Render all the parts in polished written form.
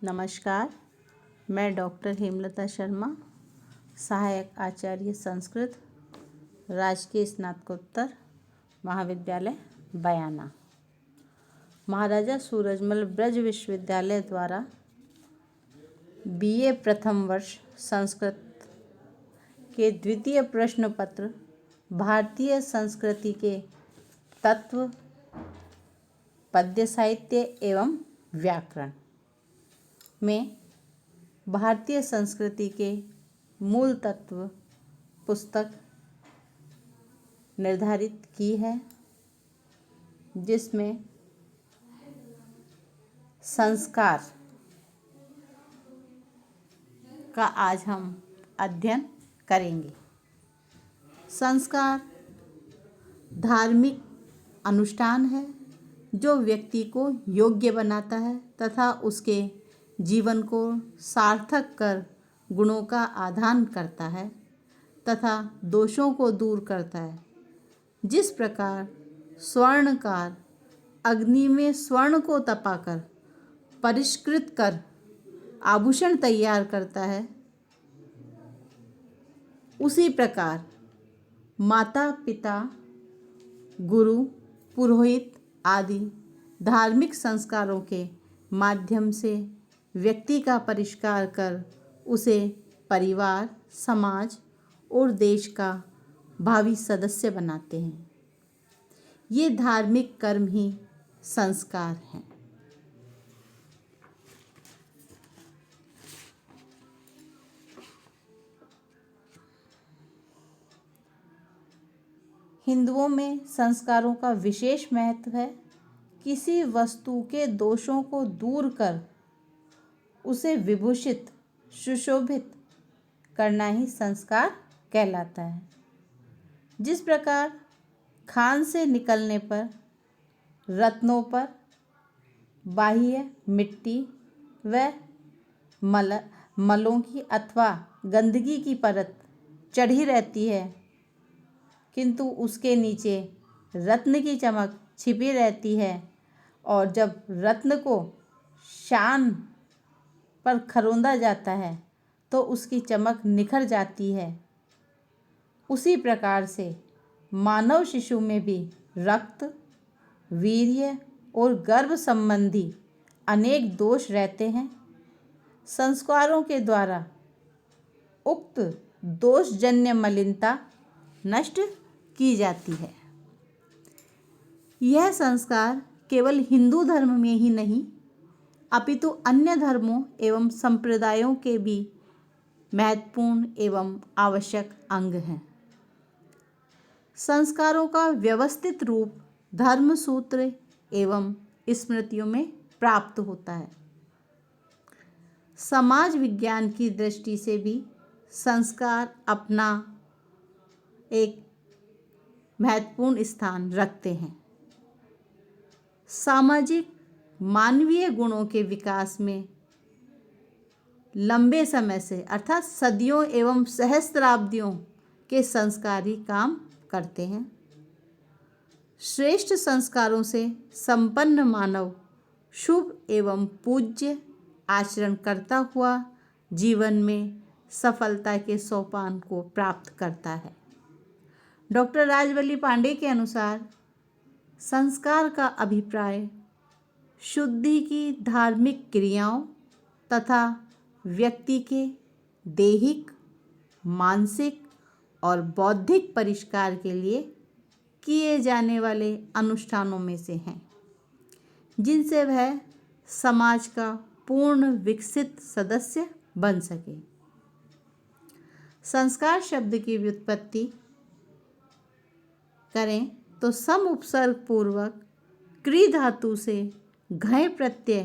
नमस्कार, मैं डॉक्टर हेमलता शर्मा, सहायक आचार्य संस्कृत, राजकीय स्नातकोत्तर महाविद्यालय बयाना, महाराजा सूरजमल ब्रज विश्वविद्यालय द्वारा बीए प्रथम वर्ष संस्कृत के द्वितीय प्रश्न पत्र भारतीय संस्कृति के तत्व, पद्य साहित्य एवं व्याकरण में भारतीय संस्कृति के मूल तत्व पुस्तक निर्धारित की है, जिसमें संस्कार का आज हम अध्ययन करेंगे। संस्कार धार्मिक अनुष्ठान है जो व्यक्ति को योग्य बनाता है तथा उसके जीवन को सार्थक कर गुणों का आदान करता है तथा दोषों को दूर करता है। जिस प्रकार स्वर्णकार अग्नि में स्वर्ण को तपाकर परिष्कृत कर आभूषण तैयार करता है, उसी प्रकार माता पिता, गुरु, पुरोहित आदि धार्मिक संस्कारों के माध्यम से व्यक्ति का परिष्कार कर उसे परिवार, समाज और देश का भावी सदस्य बनाते हैं। ये धार्मिक कर्म ही संस्कार हैं। हिंदुओं में संस्कारों का विशेष महत्व है। किसी वस्तु के दोषों को दूर कर उसे विभूषित, सुशोभित करना ही संस्कार कहलाता है। जिस प्रकार खान से निकलने पर रत्नों पर बाह्य मिट्टी व मलों की अथवा गंदगी की परत चढ़ी रहती है, किंतु उसके नीचे रत्न की चमक छिपी रहती है, और जब रत्न को शान पर खरोंदा जाता है तो उसकी चमक निखर जाती है। उसी प्रकार से मानव शिशु में भी रक्त, वीर्य और गर्भ संबंधी अनेक दोष रहते हैं। संस्कारों के द्वारा उक्त दोषजन्य मलिनता नष्ट की जाती है। यह संस्कार केवल हिंदू धर्म में ही नहीं अपितु अन्य धर्मों एवं संप्रदायों के भी महत्वपूर्ण एवं आवश्यक अंग हैं। संस्कारों का व्यवस्थित रूप धर्म सूत्र एवं स्मृतियों में प्राप्त होता है। समाज विज्ञान की दृष्टि से भी संस्कार अपना एक महत्वपूर्ण स्थान रखते हैं। सामाजिक मानवीय गुणों के विकास में लंबे समय से अर्थात सदियों एवं सहस्त्राब्दियों के संस्कार ही काम करते हैं। श्रेष्ठ संस्कारों से संपन्न मानव शुभ एवं पूज्य आचरण करता हुआ जीवन में सफलता के सोपान को प्राप्त करता है। डॉक्टर राजवल्ली पांडे के अनुसार संस्कार का अभिप्राय शुद्धि की धार्मिक क्रियाओं तथा व्यक्ति के दैहिक, मानसिक और बौद्धिक परिष्कार के लिए किए जाने वाले अनुष्ठानों में से हैं, जिनसे वह समाज का पूर्ण विकसित सदस्य बन सके। संस्कार शब्द की व्युत्पत्ति करें तो सम उपसर्ग पूर्वक क्री धातु से घय प्रत्यय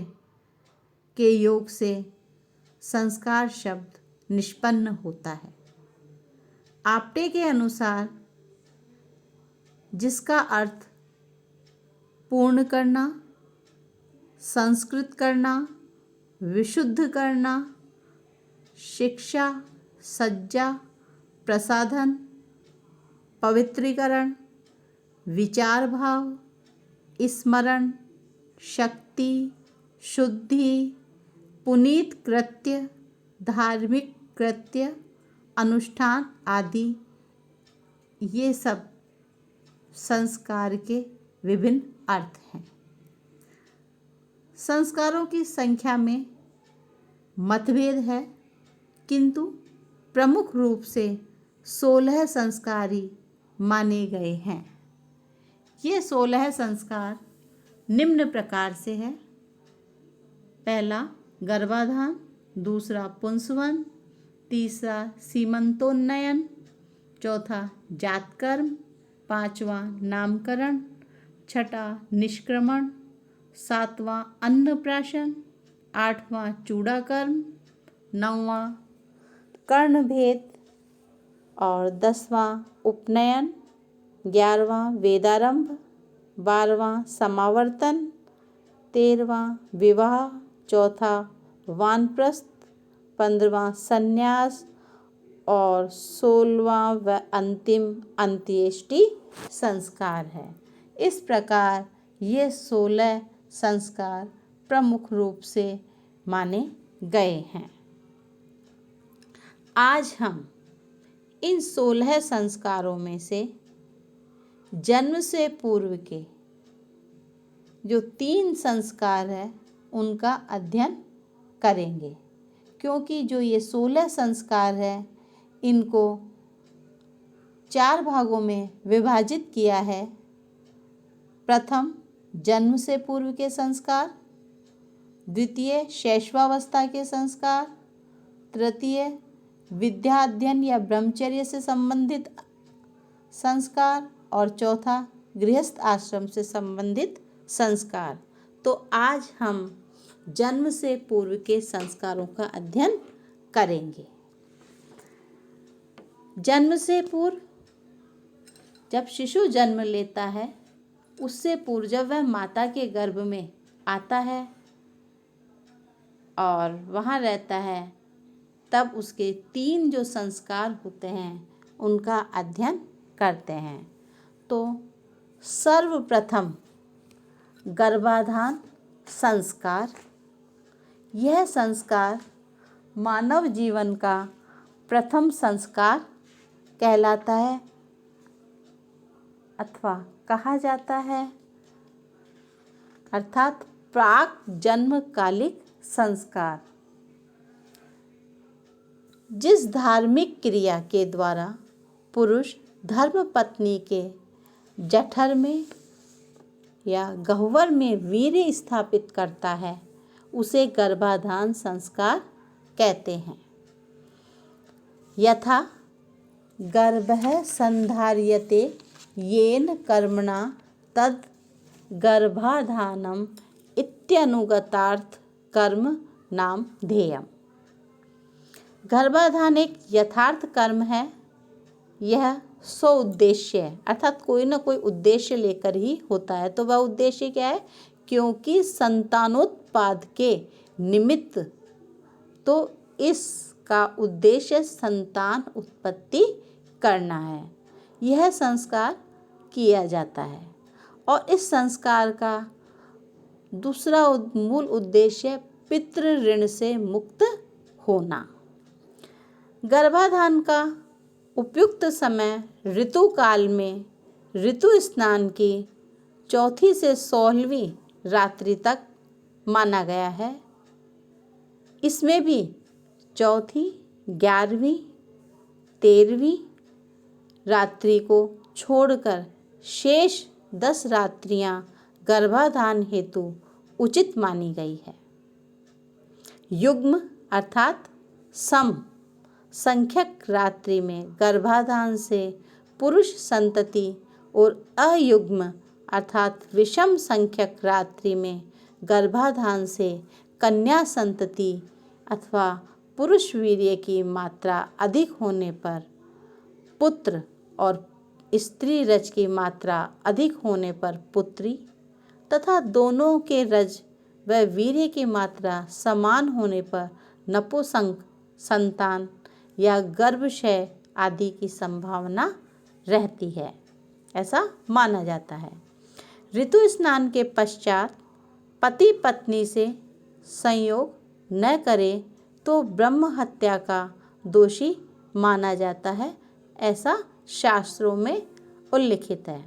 के योग से संस्कार शब्द निष्पन्न होता है। आपटे के अनुसार जिसका अर्थ पूर्ण करना, संस्कृत करना, विशुद्ध करना, शिक्षा, सज्जा, प्रसाधन, पवित्रीकरण, विचार भाव, स्मरण, शक्ति, शुद्धि, पुनीत कृत्य, धार्मिक कृत्य, अनुष्ठान आदि ये सब संस्कार के विभिन्न अर्थ हैं। संस्कारों की संख्या में मतभेद है, किंतु प्रमुख रूप से 16 संस्कार ही माने गए हैं। ये 16 संस्कार निम्न प्रकार से है। पहला गर्भाधान, दूसरा पुंसवन, तीसरा सीमंतोन्नयन, चौथा जातकर्म, पांचवा नामकरण, छठा निष्क्रमण, सातवां अन्नप्राशन, आठवां चूड़ाकर्म, नौवां कर्णभेद और 10वां उपनयन, 11वां वेदारंभ, 12वां समावर्तन, 13वां विवाह, चौथा वानप्रस्थ, 15वां संन्यास और 16वां व अंतिम अंत्येष्टि संस्कार है। इस प्रकार ये 16 संस्कार प्रमुख रूप से माने गए हैं। आज हम इन 16 संस्कारों में से जन्म से पूर्व के जो 3 संस्कार है उनका अध्ययन करेंगे, क्योंकि जो ये 16 संस्कार है इनको 4 भागों में विभाजित किया है। प्रथम जन्म से पूर्व के संस्कार, द्वितीय शैशवावस्था के संस्कार, तृतीय विद्या अध्ययन या ब्रह्मचर्य से संबंधित संस्कार और चौथा गृहस्थ आश्रम से संबंधित संस्कार। तो आज हम जन्म से पूर्व के संस्कारों का अध्ययन करेंगे। जन्म से पूर्व, जब शिशु जन्म लेता है उससे पूर्व जब वह माता के गर्भ में आता है और वहाँ रहता है, तब उसके 3 जो संस्कार होते हैं उनका अध्ययन करते हैं। तो सर्वप्रथम गर्भाधान संस्कार। यह संस्कार मानव जीवन का प्रथम संस्कार कहलाता है अथवा कहा जाता है, अर्थात प्राक जन्मकालिक संस्कार। जिस धार्मिक क्रिया के द्वारा पुरुष धर्मपत्नी के जठर में या गह्वर में वीर्य स्थापित करता है उसे गर्भाधान संस्कार कहते हैं। यथा गर्भः संधार्यते येन कर्मणा तद गर्भाधानम इत्यनुगतार्थ कर्म नाम ध्येयम्। गर्भाधान एक यथार्थ कर्म है। यह स्वउद्देश्य है, अर्थात कोई ना कोई उद्देश्य लेकर ही होता है। तो वह उद्देश्य क्या है? क्योंकि संतानोत्पाद के निमित्त, तो इसका उद्देश्य संतान उत्पत्ति करना है। यह संस्कार किया जाता है और इस संस्कार का दूसरा मूल उद्देश्य पितृ ऋण से मुक्त होना। गर्भाधान का उपयुक्त समय ऋतुकाल में ऋतु स्नान की 4थी से 16वीं रात्रि तक माना गया है। इसमें भी 4थी, 11वीं, 13वीं रात्रि को छोड़कर शेष 10 रात्रियां गर्भाधान हेतु उचित मानी गई है। युग्म अर्थात सम संख्यक रात्रि में गर्भाधान से पुरुष संतति और अयुग्म अर्थात विषम संख्यक रात्रि में गर्भाधान से कन्या संतति अथवा पुरुष वीर्य की मात्रा अधिक होने पर पुत्र और स्त्री रज की मात्रा अधिक होने पर पुत्री तथा दोनों के रज व वीर्य की मात्रा समान होने पर नपुंसक संतान या गर्भाशय आदि की संभावना रहती है, ऐसा माना जाता है। ऋतु स्नान के पश्चात पति पत्नी से संयोग न करे तो ब्रह्म हत्या का दोषी माना जाता है, ऐसा शास्त्रों में उल्लिखित है।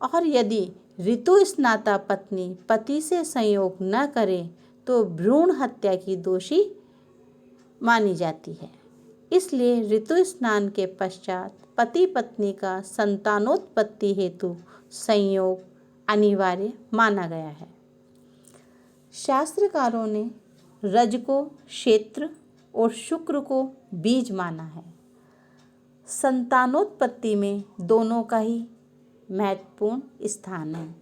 और यदि ऋतु स्नाता पत्नी पति से संयोग न करे तो भ्रूण हत्या की दोषी मानी जाती है। इसलिए ऋतु स्नान के पश्चात पति पत्नी का संतानोत्पत्ति हेतु संयोग अनिवार्य माना गया है। शास्त्रकारों ने रज को क्षेत्र और शुक्र को बीज माना है। संतानोत्पत्ति में दोनों का ही महत्वपूर्ण स्थान है।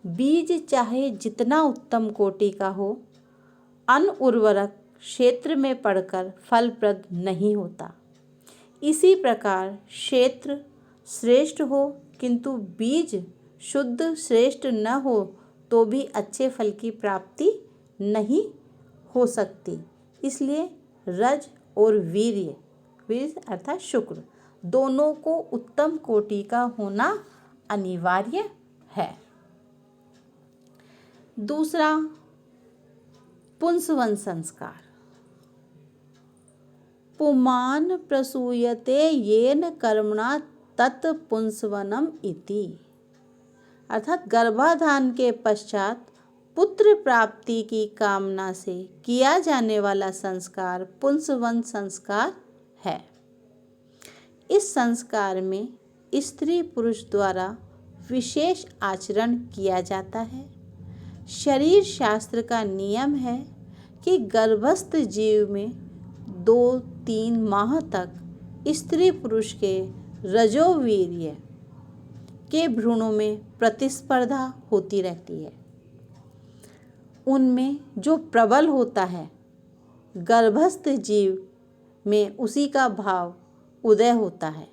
बीज चाहे जितना उत्तम कोटि का हो, अनउर्वरक क्षेत्र में पड़कर फलप्रद नहीं होता। इसी प्रकार क्षेत्र श्रेष्ठ हो किंतु बीज शुद्ध श्रेष्ठ न हो तो भी अच्छे फल की प्राप्ति नहीं हो सकती। इसलिए रज और वीर्य, वीर्य अर्थात शुक्र, दोनों को उत्तम कोटि का होना अनिवार्य है। दूसरा, पुंसवन संस्कार। पुमान प्रसूयते येन कर्मणा तत् पुंसवनम इति, अर्थात गर्भाधान के पश्चात पुत्र प्राप्ति की कामना से किया जाने वाला संस्कार पुंसवन संस्कार है। इस संस्कार में स्त्री पुरुष द्वारा विशेष आचरण किया जाता है। शरीर शास्त्र का नियम है कि गर्भस्थ जीव में 2-3 माह तक स्त्री पुरुष के रजोवीर्य के भ्रूणों में प्रतिस्पर्धा होती रहती है। उनमें जो प्रबल होता है, गर्भस्थ जीव में उसी का भाव उदय होता है।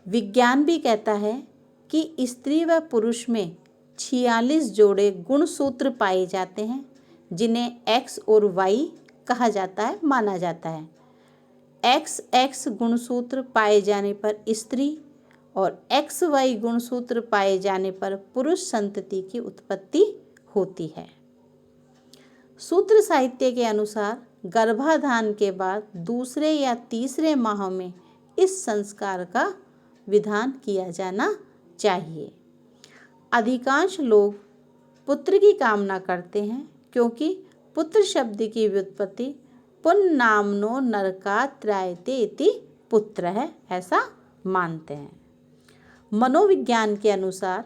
विज्ञान भी कहता है कि स्त्री व पुरुष में 46 जोड़े गुणसूत्र पाए जाते हैं, जिन्हें X और Y कहा जाता है, माना जाता है। XX गुणसूत्र पाए जाने पर स्त्री और XY गुणसूत्र पाए जाने पर पुरुष संतति की उत्पत्ति होती है। सूत्र साहित्य के अनुसार गर्भाधान के बाद दूसरे या तीसरे माह में इस संस्कार का विधान किया जाना चाहिए। अधिकांश लोग पुत्र की कामना करते हैं क्योंकि पुत्र शब्द की व्युत्पत्ति पुन्नाम्नो नरकात्रायते इति पुत्र है, ऐसा मानते हैं। मनोविज्ञान के अनुसार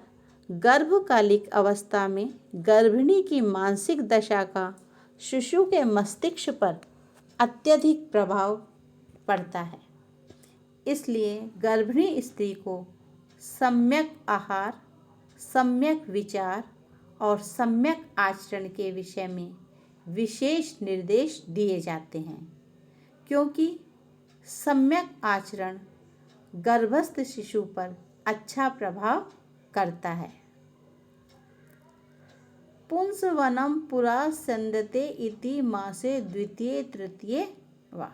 गर्भकालिक अवस्था में गर्भिणी की मानसिक दशा का शिशु के मस्तिष्क पर अत्यधिक प्रभाव पड़ता है। इसलिए गर्भिणी स्त्री को सम्यक आहार, सम्यक विचार और सम्यक आचरण के विषय में विशेष निर्देश दिए जाते हैं, क्योंकि सम्यक आचरण गर्भस्थ शिशु पर अच्छा प्रभाव करता है। पुंसवनम पुरा संदते इति मासे द्वितीय तृतीय वा,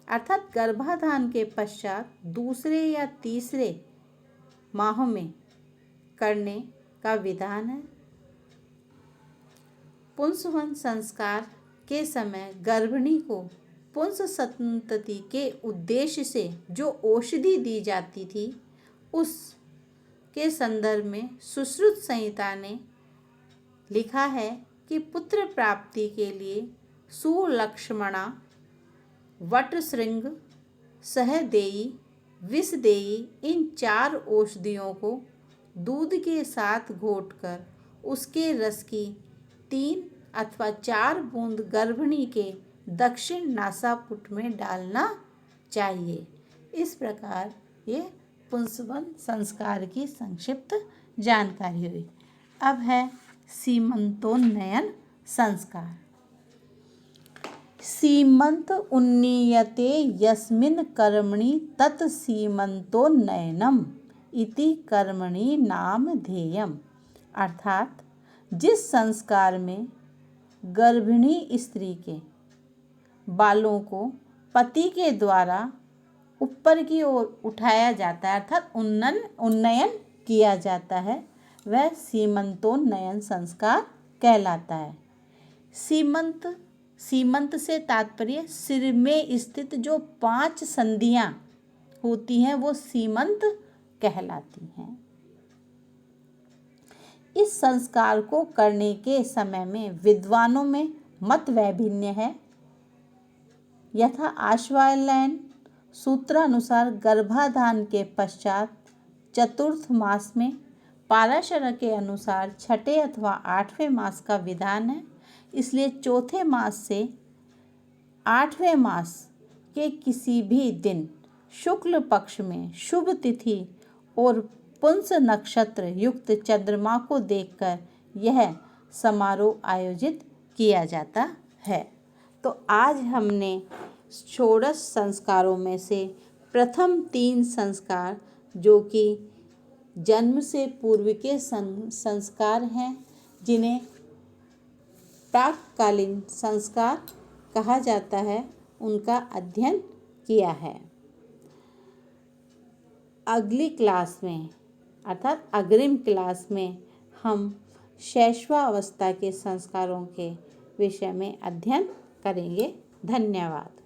अर्थात गर्भाधान के पश्चात दूसरे या तीसरे माह में करने का विधान है। पुंसवन संस्कार के समय गर्भिणी को पुंस संतति के उद्देश्य से जो औषधि दी जाती थी, उस के संदर्भ में सुश्रुत संहिता ने लिखा है कि पुत्र प्राप्ति के लिए सुलक्ष्मणा, वटश्रृंग, सहदेयी, विषदेयी इन 4 औषधियों को दूध के साथ घोटकर उसके रस की 3 अथवा 4 बूंद गर्भिणी के दक्षिण नासापुट में डालना चाहिए। इस प्रकार ये पुंसवन संस्कार की संक्षिप्त जानकारी हुई। अब है सीमंतोन्नयन संस्कार। सीमंत उन्नीयते यस्मिन् कर्मणि तत् सीमंतोन्नयनम इति कर्मणि नामधेयम्, अर्थात जिस संस्कार में गर्भिणी स्त्री के बालों को पति के द्वारा ऊपर की ओर उठाया जाता है, अर्थात उन्नयन किया जाता है, वह सीमंतोन्नयन संस्कार कहलाता है। सीमंत से तात्पर्य सिर में स्थित जो 5 संधियां होती हैं वो सीमंत कहलाती हैं। इस संस्कार को करने के समय में विद्वानों में मत वैभिन्न है। यथा आश्वायन सूत्रानुसार गर्भाधान के पश्चात चतुर्थ मास में, पाराशर के अनुसार छठे अथवा 8वें मास का विधान है। इसलिए चौथे मास से 8वें मास के किसी भी दिन शुक्ल पक्ष में शुभ तिथि और पुंस नक्षत्र युक्त चंद्रमा को देखकर यह समारोह आयोजित किया जाता है। तो आज हमने षोडश संस्कारों में से प्रथम 3 संस्कार जो कि जन्म से पूर्व के संस्कार हैं, जिन्हें प्राककालीन संस्कार कहा जाता है, उनका अध्ययन किया है। अगली क्लास में अर्थात अग्रिम क्लास में हम शैशवावस्था के संस्कारों के विषय में अध्ययन करेंगे। धन्यवाद।